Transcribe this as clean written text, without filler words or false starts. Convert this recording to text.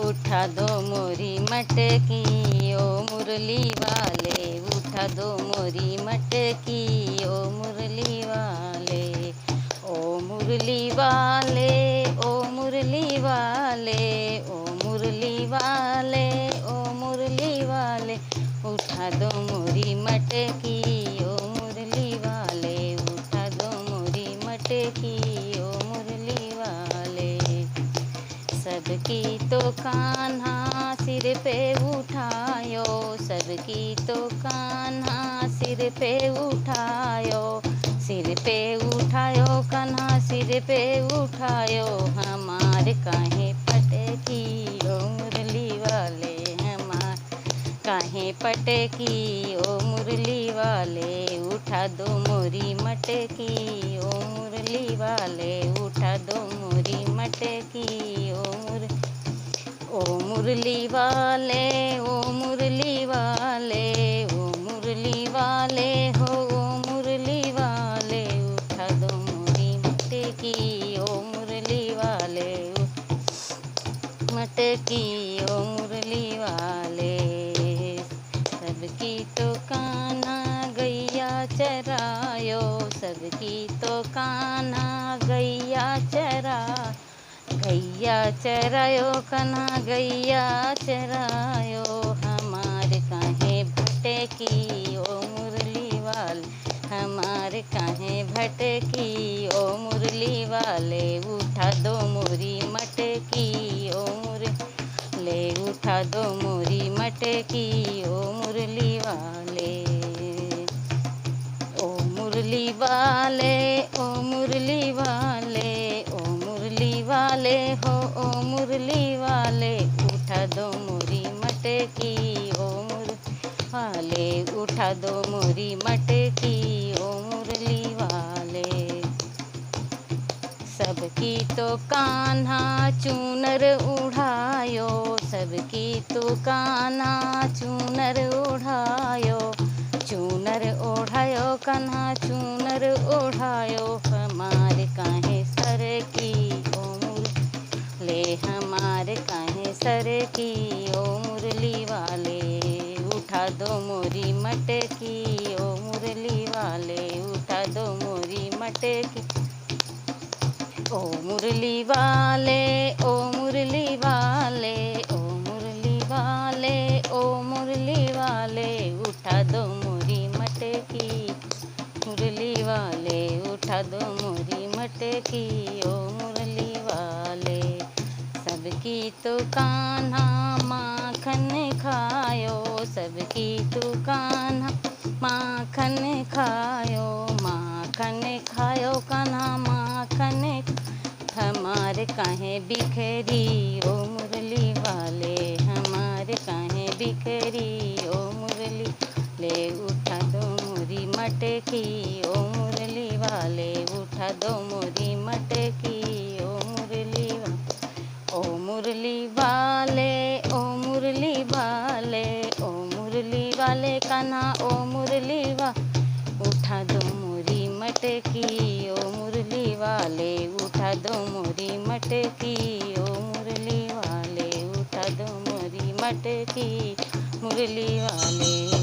उठा दो मोरी मटकी ओ मुरली वाले, उठा दो मोरी मटकी ओ मुरली वाले। ओ मुरली वाले, ओ मुरली वाले, ओ मुरली वाले, ओ मुरली वाले, उठा दो मोरी मटकी ओ मुरली वाले, उठा दो मोरी मटकी ओ मुरली वाले। सबकी तो कान्हा सिर पे उठायो, सबकी तो कान्हा सिर पे उठायो, सिर पे उठायो कान्हा सिर पे उठायो, हमारे काहे पटकी ओ मुरली वाले, हमार काहे पटकी ओ मुरली वाले, उठा दो मोरी मटकी ओ मुरली वाले, उठा दो मोरी मटकी ओ मुरली वाले, ओ मुरली वाले, ओ मुरली वाले हो, ओ मुरली वाले, उठा दो मोरी मटकी ओ मुरली वाले, मटकी ओ मुरली वाले। सबकी तो कान्हा गैया चरायो, सबकी तो कान्हा गैया चरा, गैया चरायो कान्हा गैया चरायो, हमारे काहे भटकी ओ मुरली वाले, हमारे काहे भटकी ओ मुरली वाले, उठा दो मोरी मटकी ओ मुरली, उठा दो मोरी मटकी ओ मुरली वाले। ओ मुरली वाले, ओ मुरली वाले, ओ मुरली वाले हो, ओ मुरली वाले, उठा दो मोरी मटकी ओ मुरली वाले, उठा दो मोरी मटकी ओ मुरली वाले। सबकी तो कान्हा चूनर उड़ायो, सबकी तो कान्हा चूनर उड़ायो, चूनर ओढ़ायो कान्हा चूनर ओढ़ायो, हमारे काहे सर की ओ मुरली, हमारे काहे सर की ओ मुरली वाले, उठा दो मोरी मटकी ओ मुरली वाले, उठा दो मोरी मटकी ओ मुरली वाले, ओ मुरली वाले, ओ मुरली वाले, ओ मुरली वाले, उठा दो मोरी मटकी मुरली वाले, उठा दो मोरी मटकी ओ मुरली वाले। सबकी तो कान्हा माखन खायो, सबकी तो कान्हा माखन खायो, माखन खायो कान्हा माखन, हमारे काहे बिखरी ओ मुरली वाले, हमारे काहे बिखरी ओ मुरली ले, उठा दो मोरी मटकी ओ मुरली वाले, उठा दो मोरी मटकी ओ मुरली ओ मुरली वाले, ओ मुरली वाले, ओ मुरली वाले कान्हा ओ मुरली वा, उठा दो मोरी मटकी ओ मुरली वाले, उठा दो मोरी मटकी ओ मुरली वाले, उठा दो मोरी मटकी मुरली वाले।